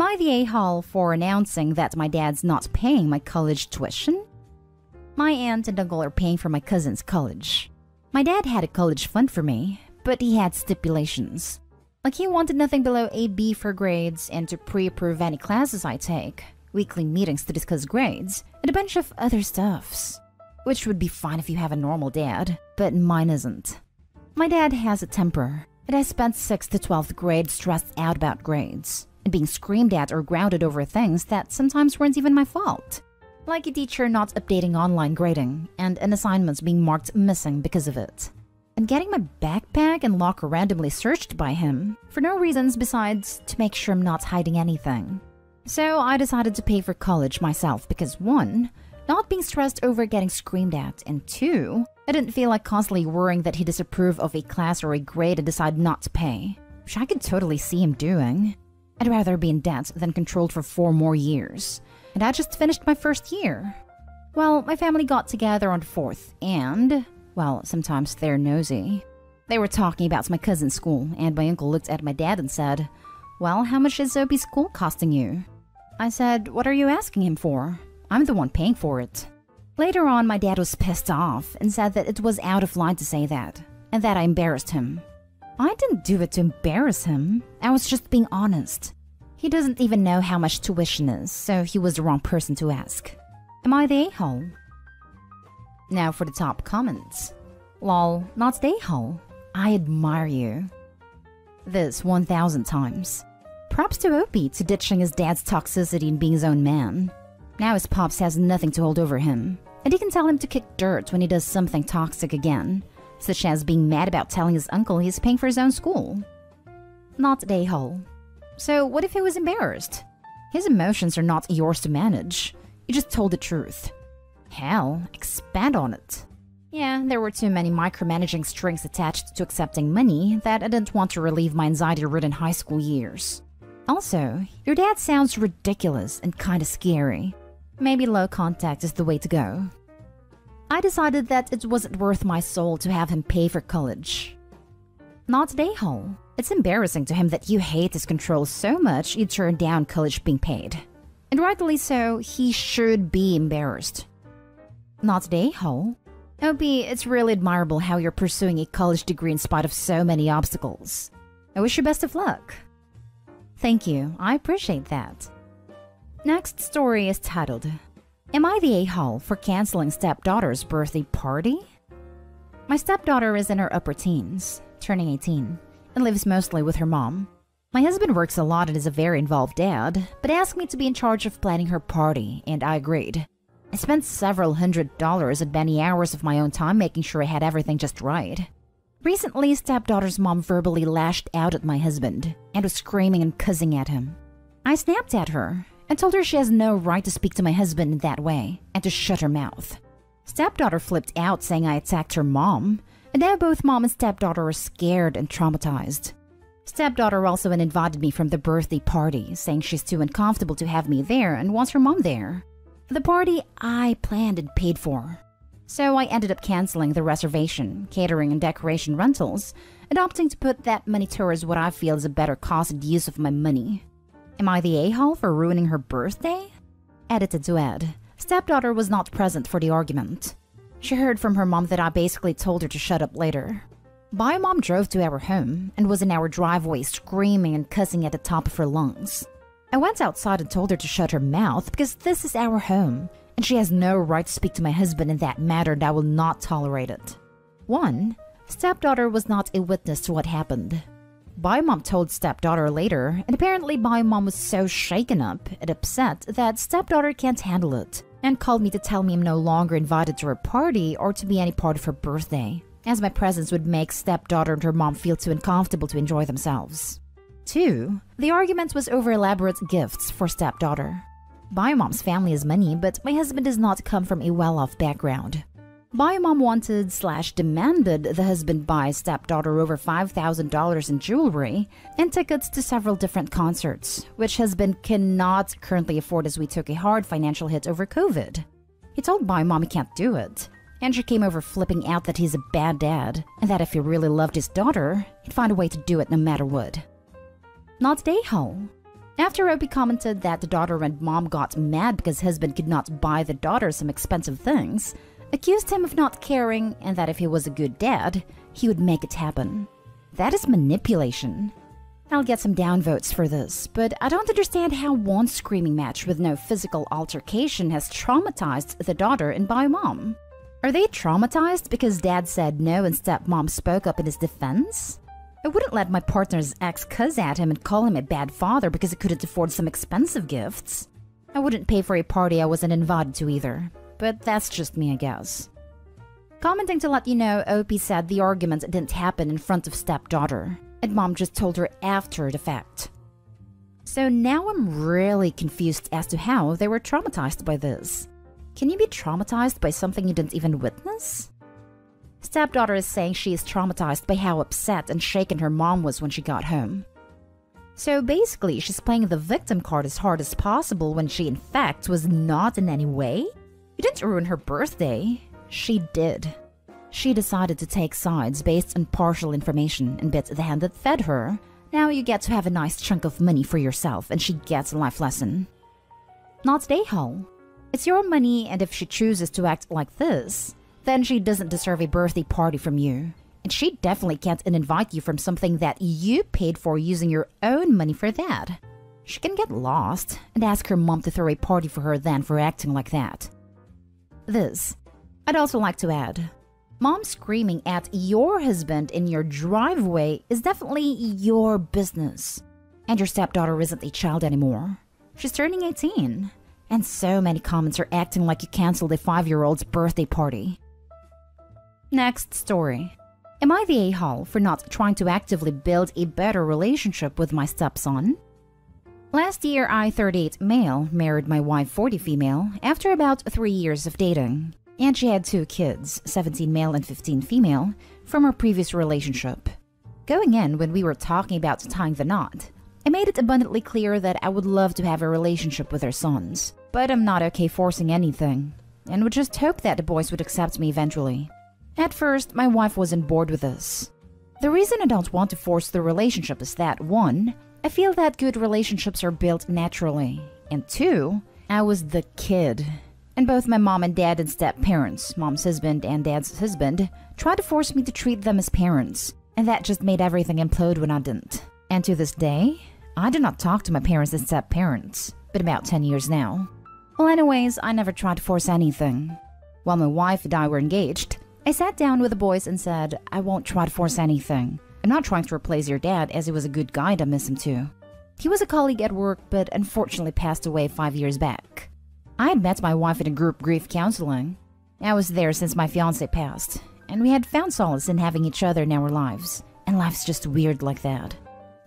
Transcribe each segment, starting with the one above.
I the a-hole for announcing that my dad's not paying my college tuition? My aunt and uncle are paying for my cousin's college. My dad had a college fund for me, but he had stipulations. Like he wanted nothing below a B for grades and to pre-approve any classes I take, weekly meetings to discuss grades, and a bunch of other stuffs. Which would be fine if you have a normal dad, but mine isn't. My dad has a temper, and I spent 6th to 12th grade stressed out about grades, and being screamed at or grounded over things that sometimes weren't even my fault. Like a teacher not updating online grading, and an assignment being marked missing because of it. And getting my backpack and locker randomly searched by him, for no reasons besides to make sure I'm not hiding anything. So I decided to pay for college myself because 1, not being stressed over getting screamed at, and 2, I didn't feel like constantly worrying that he'd disapprove of a class or a grade and decide not to pay, which I could totally see him doing. I'd rather be in debt than controlled for 4 more years, and I just finished my first year. Well, my family got together on the 4th, and, well, sometimes they're nosy. They were talking about my cousin's school, and my uncle looked at my dad and said, "Well, how much is Opie's school costing you?" I said, "What are you asking him for? I'm the one paying for it." Later on, my dad was pissed off and said that it was out of line to say that, and that I embarrassed him. I didn't do it to embarrass him. I was just being honest. He doesn't even know how much tuition is, so he was the wrong person to ask. Am I the a-hole? Now for the top comments. Lol, not the a-hole. I admire you. This 1,000 times. Props to Opie to ditching his dad's toxicity and being his own man. Now his pops has nothing to hold over him, and he can tell him to kick dirt when he does something toxic again, such as being mad about telling his uncle he's paying for his own school. Not the a-hole. So what if he was embarrassed? His emotions are not yours to manage. You just told the truth. Hell, expand on it. Yeah, there were too many micromanaging strings attached to accepting money that I didn't want to relieve my anxiety-ridden high school years. Also, your dad sounds ridiculous and kinda scary. Maybe low contact is the way to go. I decided that it wasn't worth my soul to have him pay for college. Not the a-hole. It's embarrassing to him that you hate his control so much you turn down college being paid. And rightly so, he should be embarrassed. Not the a-hole. Opie, it's really admirable how you're pursuing a college degree in spite of so many obstacles. I wish you best of luck. Thank you, I appreciate that. Next story is titled, Am I the a-hole for canceling stepdaughter's birthday party? My stepdaughter is in her upper teens, turning 18, and lives mostly with her mom. My husband works a lot and is a very involved dad, but asked me to be in charge of planning her party, and I agreed. I spent several $100s and many hours of my own time making sure I had everything just right. Recently, stepdaughter's mom verbally lashed out at my husband and was screaming and cussing at him. I snapped at her and told her she has no right to speak to my husband in that way and to shut her mouth. Stepdaughter flipped out saying I attacked her mom, and now both mom and stepdaughter are scared and traumatized. Stepdaughter also uninvited me from the birthday party, saying she's too uncomfortable to have me there and wants her mom there. The party I planned and paid for. So I ended up canceling the reservation, catering and decoration rentals, and opting to put that money towards what I feel is a better cost and use of my money. Am I the a-hole for ruining her birthday? Edited to add, stepdaughter was not present for the argument. She heard from her mom that I basically told her to shut up later. My mom drove to our home and was in our driveway screaming and cussing at the top of her lungs. I went outside and told her to shut her mouth because this is our home, and she has no right to speak to my husband in that matter, and I will not tolerate it. 1. Stepdaughter was not a witness to what happened. Mom told stepdaughter later, and apparently mom was so shaken up and upset that stepdaughter can't handle it, and called me to tell me I'm no longer invited to her party or to be any part of her birthday, as my presence would make stepdaughter and her mom feel too uncomfortable to enjoy themselves. 2. The argument was over elaborate gifts for stepdaughter. My mom's family has money, but my husband does not come from a well-off background. My mom wanted/demanded the husband buy stepdaughter over $5,000 in jewelry and tickets to several different concerts, which husband cannot currently afford as we took a hard financial hit over COVID. He told my mom he can't do it, and she came over flipping out that he's a bad dad, and that if he really loved his daughter, he'd find a way to do it no matter what. Not the a-hole. After Opie commented that the daughter and mom got mad because husband could not buy the daughter some expensive things, accused him of not caring, and that if he was a good dad, he would make it happen. That is manipulation. I'll get some downvotes for this, but I don't understand how one screaming match with no physical altercation has traumatized the daughter and by mom. Are they traumatized because dad said no and stepmom spoke up in his defense? I wouldn't let my partner's ex cuss at him and call him a bad father because he couldn't afford some expensive gifts. I wouldn't pay for a party I wasn't invited to either, but that's just me, I guess. Commenting to let you know, Opie said the argument didn't happen in front of stepdaughter, and mom just told her after the fact. So now I'm really confused as to how they were traumatized by this. Can you be traumatized by something you didn't even witness? Stepdaughter is saying she is traumatized by how upset and shaken her mom was when she got home. So basically, she's playing the victim card as hard as possible when she in fact was not in any way? You didn't ruin her birthday. She did. She decided to take sides based on partial information and bit the hand that fed her. Now you get to have a nice chunk of money for yourself and she gets a life lesson. Not a-hole. It's your money, and if she chooses to act like this, then she doesn't deserve a birthday party from you. And she definitely can't invite you from something that you paid for using your own money for that. She can get lost and ask her mom to throw a party for her then for acting like that. This, I'd also like to add. Mom screaming at your husband in your driveway is definitely your business. And your stepdaughter isn't a child anymore. She's turning 18. And so many comments are acting like you canceled a 5-year-old's birthday party. Next story. Am I the a-hole for not trying to actively build a better relationship with my stepson? Last year, I, 38 male, married my wife, 40 female, after about 3 years of dating. And she had 2 kids, 17 male and 15 female, from our previous relationship. Going in, when we were talking about tying the knot, I made it abundantly clear that I would love to have a relationship with their sons, but I'm not okay forcing anything, and would just hope that the boys would accept me eventually. At first, my wife wasn't bored with this. The reason I don't want to force the relationship is that 1, I feel that good relationships are built naturally, and 2, I was the kid. And both my mom and dad and step-parents, mom's husband and dad's husband, tried to force me to treat them as parents, and that just made everything implode when I didn't. And to this day, I do not talk to my parents as step-parents, but about 10 years now. Well, anyways, I never tried to force anything. While my wife and I were engaged, I sat down with the boys and said, I won't try to force anything. I'm not trying to replace your dad, as he was a good guy and I miss him too. He was a colleague at work, but unfortunately passed away 5 years back. I had met my wife in a group grief counseling. I was there since my fiancé passed, and we had found solace in having each other in our lives, and life's just weird like that.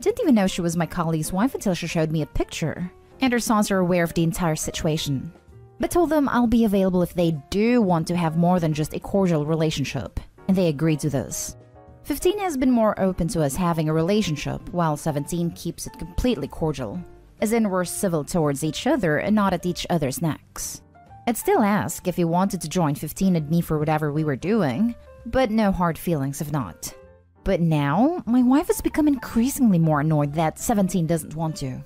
Didn't even know she was my colleague's wife until she showed me a picture, and her sons are aware of the entire situation. But told them I'll be available if they do want to have more than just a cordial relationship, and they agreed to this. 15 has been more open to us having a relationship, while 17 keeps it completely cordial, as in we're civil towards each other and not at each other's necks. I'd still ask if he wanted to join 15 and me for whatever we were doing, but no hard feelings if not. But now, my wife has become increasingly more annoyed that 17 doesn't want to.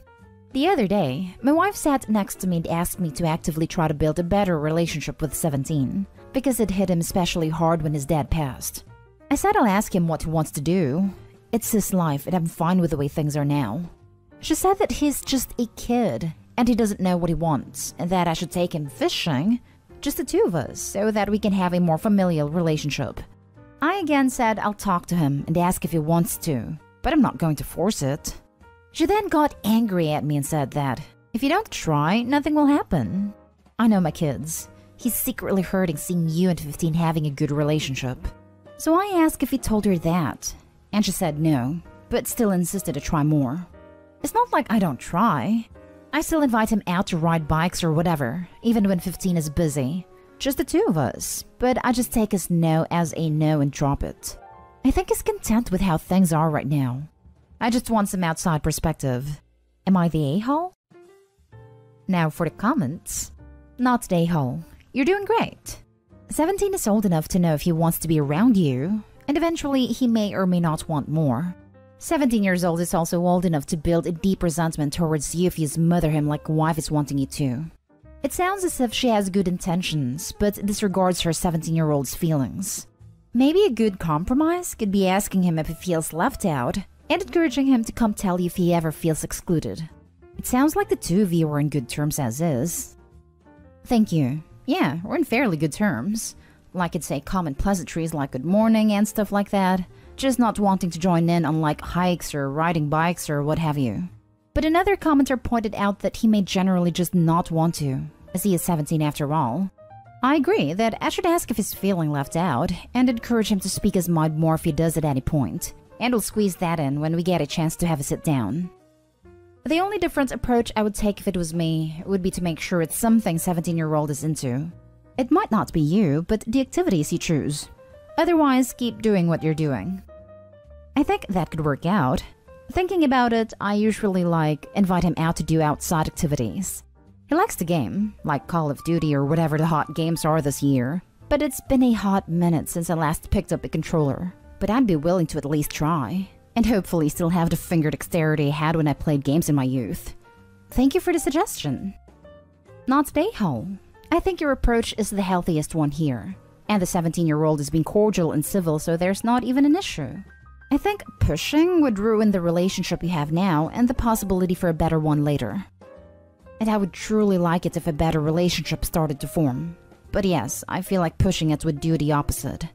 The other day, my wife sat next to me and asked me to actively try to build a better relationship with 17, because it hit him especially hard when his dad passed. I said I'll ask him what he wants to do. It's his life and I'm fine with the way things are now. She said that he's just a kid and he doesn't know what he wants, and that I should take him fishing, just the 2 of us, so that we can have a more familial relationship. I again said I'll talk to him and ask if he wants to, but I'm not going to force it. She then got angry at me and said that if you don't try, nothing will happen. I know my kids. He's secretly hurting seeing you and 15 having a good relationship. So I asked if he told her that, and she said no, but still insisted to try more. It's not like I don't try. I still invite him out to ride bikes or whatever, even when 15 is busy. Just the 2 of us, but I just take his no as a no and drop it. I think he's content with how things are right now. I just want some outside perspective. Am I the a-hole? Now for the comments. Not the a-hole. You're doing great. 17 is old enough to know if he wants to be around you, and eventually he may or may not want more. 17 years old is also old enough to build a deep resentment towards you if you smother him like a wife is wanting you to. It sounds as if she has good intentions, but disregards her 17-year-old's feelings. Maybe a good compromise could be asking him if he feels left out and encouraging him to come tell you if he ever feels excluded. It sounds like the two of you are in good terms as is. Thank you. Yeah, we're in fairly good terms. Like I'd say common pleasantries like good morning and stuff like that. Just not wanting to join in on like hikes or riding bikes or what have you. But another commenter pointed out that he may generally just not want to, as he is 17 after all. I agree that I should ask if he's feeling left out and encourage him to speak his mind more if he does at any point, and we'll squeeze that in when we get a chance to have a sit down. The only different approach I would take if it was me would be to make sure it's something 17-year-old is into. It might not be you, but the activities you choose. Otherwise, keep doing what you're doing. I think that could work out. Thinking about it, I usually invite him out to do outside activities. He likes to game, like Call of Duty or whatever the hot games are this year. But it's been a hot minute since I last picked up a controller. But I'd be willing to at least try. And hopefully still have the finger dexterity I had when I played games in my youth. Thank you for the suggestion. Not today, Hull. I think your approach is the healthiest one here. And the 17-year-old is being cordial and civil, so there's not even an issue. I think pushing would ruin the relationship you have now and the possibility for a better one later. And I would truly like it if a better relationship started to form. But yes, I feel like pushing it would do the opposite.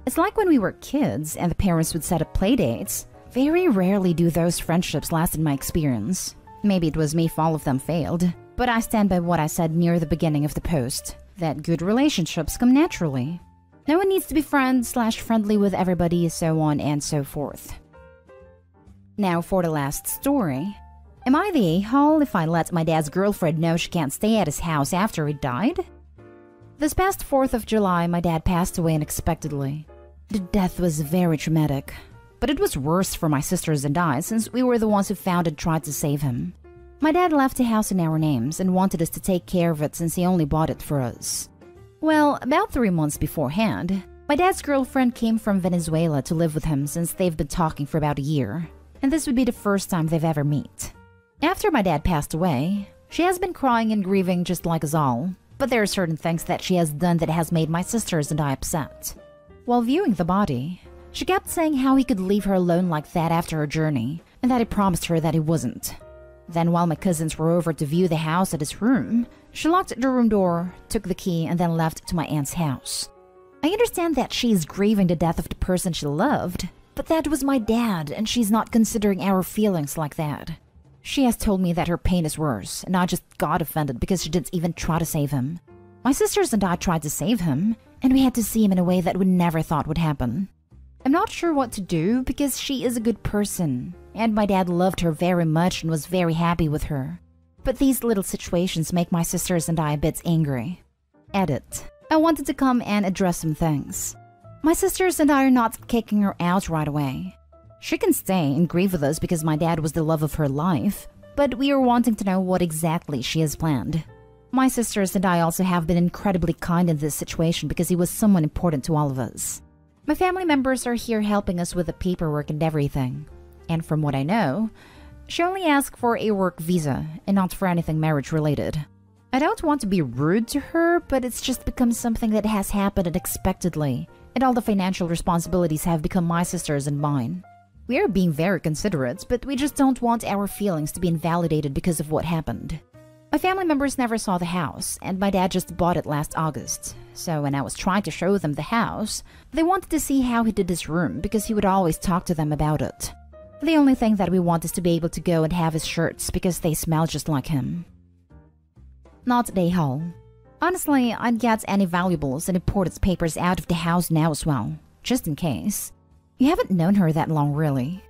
It's like when we were kids and the parents would set up playdates. Very rarely do those friendships last in my experience. Maybe it was me if all of them failed. But I stand by what I said near the beginning of the post, that good relationships come naturally. No one needs to be friendly with everybody, so on and so forth. Now for the last story. Am I the a-hole if I let my dad's girlfriend know she can't stay at his house after he died? This past 4th of July, my dad passed away unexpectedly. The death was very traumatic, but it was worse for my sisters and I since we were the ones who found and tried to save him. My dad left the house in our names and wanted us to take care of it since he only bought it for us. Well, about 3 months beforehand, my dad's girlfriend came from Venezuela to live with him since they've been talking for about a year, and this would be the first time they've ever met. After my dad passed away, she has been crying and grieving just like us all, but there are certain things that she has done that has made my sisters and I upset. While viewing the body, she kept saying how he could leave her alone like that after her journey, and that he promised her that he wasn't. Then while my cousins were over to view the house at his room, she locked the room door, took the key, and then left to my aunt's house. I understand that she is grieving the death of the person she loved, but that was my dad, and she's not considering our feelings like that. She has told me that her pain is worse, and I just got offended because she didn't even try to save him. My sisters and I tried to save him, and we had to see him in a way that we never thought would happen. I'm not sure what to do because she is a good person, and my dad loved her very much and was very happy with her. But these little situations make my sisters and I a bit angry. Edit. I wanted to come and address some things. My sisters and I are not kicking her out right away. She can stay and grieve with us because my dad was the love of her life, but we are wanting to know what exactly she has planned. My sisters and I also have been incredibly kind in this situation because he was someone important to all of us. My family members are here helping us with the paperwork and everything. And from what I know, she only asked for a work visa and not for anything marriage related. I don't want to be rude to her, but it's just become something that has happened unexpectedly, and all the financial responsibilities have become my sister's and mine. We are being very considerate, but we just don't want our feelings to be invalidated because of what happened. My family members never saw the house, and my dad just bought it last August. So when I was trying to show them the house, they wanted to see how he did his room because he would always talk to them about it. The only thing that we want is to be able to go and have his shirts because they smell just like him. Not day haul. Honestly, I'd get any valuables and important papers out of the house now as well, just in case. You haven't known her that long, really.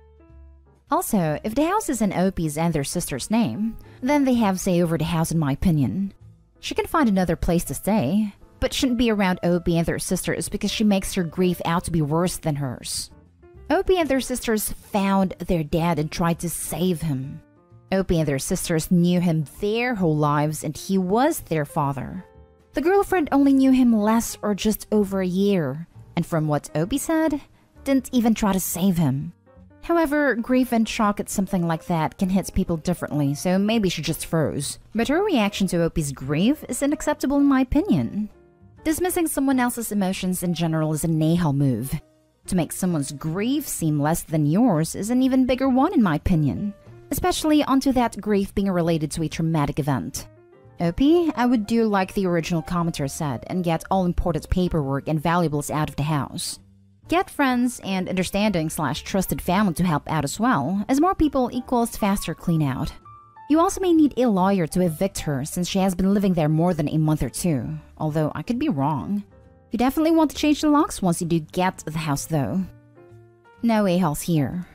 Also, if the house is in Opie's and their sister's name, then they have say over the house in my opinion. She can find another place to stay, but shouldn't be around Opie and their sisters because she makes her grief out to be worse than hers. Opie and their sisters found their dad and tried to save him. Opie and their sisters knew him their whole lives and he was their father. The girlfriend only knew him less or just over a year, and from what Opie said, didn't even try to save him. However, grief and shock at something like that can hit people differently, so maybe she just froze. But her reaction to Opie's grief is unacceptable in my opinion. Dismissing someone else's emotions in general is a Nahal move. To make someone's grief seem less than yours is an even bigger one in my opinion, especially onto that grief being related to a traumatic event. Opie, I would do like the original commenter said and get all important paperwork and valuables out of the house. Get friends and understanding/trusted family to help out as well, as more people equals faster clean out. You also may need a lawyer to evict her since she has been living there more than a month or two, although I could be wrong. You definitely want to change the locks once you do get the house though. No a-holes here.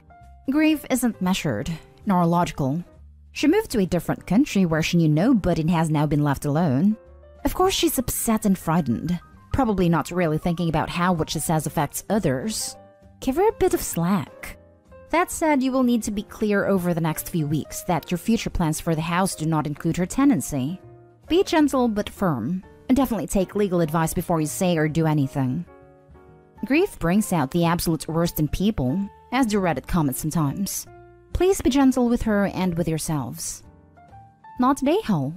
Grief isn't measured, nor logical. She moved to a different country where she knew nobody and has now been left alone. Of course she's upset and frightened, probably not really thinking about how what she says affects others. Give her a bit of slack. That said, you will need to be clear over the next few weeks that your future plans for the house do not include her tenancy. Be gentle but firm, and definitely take legal advice before you say or do anything. Grief brings out the absolute worst in people, as do Reddit comments sometimes. Please be gentle with her and with yourselves. Not Nahal.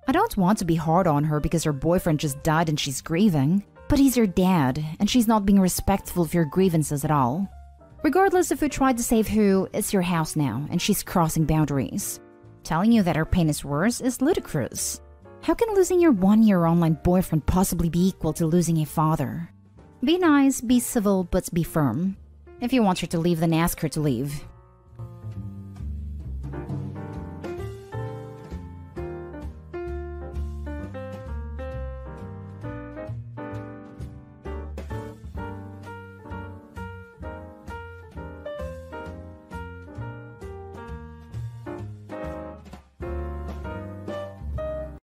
I don't want to be hard on her because her boyfriend just died and she's grieving, but he's your dad, and she's not being respectful of your grievances at all. Regardless of who tried to save who, it's your house now, and she's crossing boundaries. Telling you that her pain is worse is ludicrous. How can losing your one-year online boyfriend possibly be equal to losing a father? Be nice, be civil, but be firm. If you want her to leave, then ask her to leave.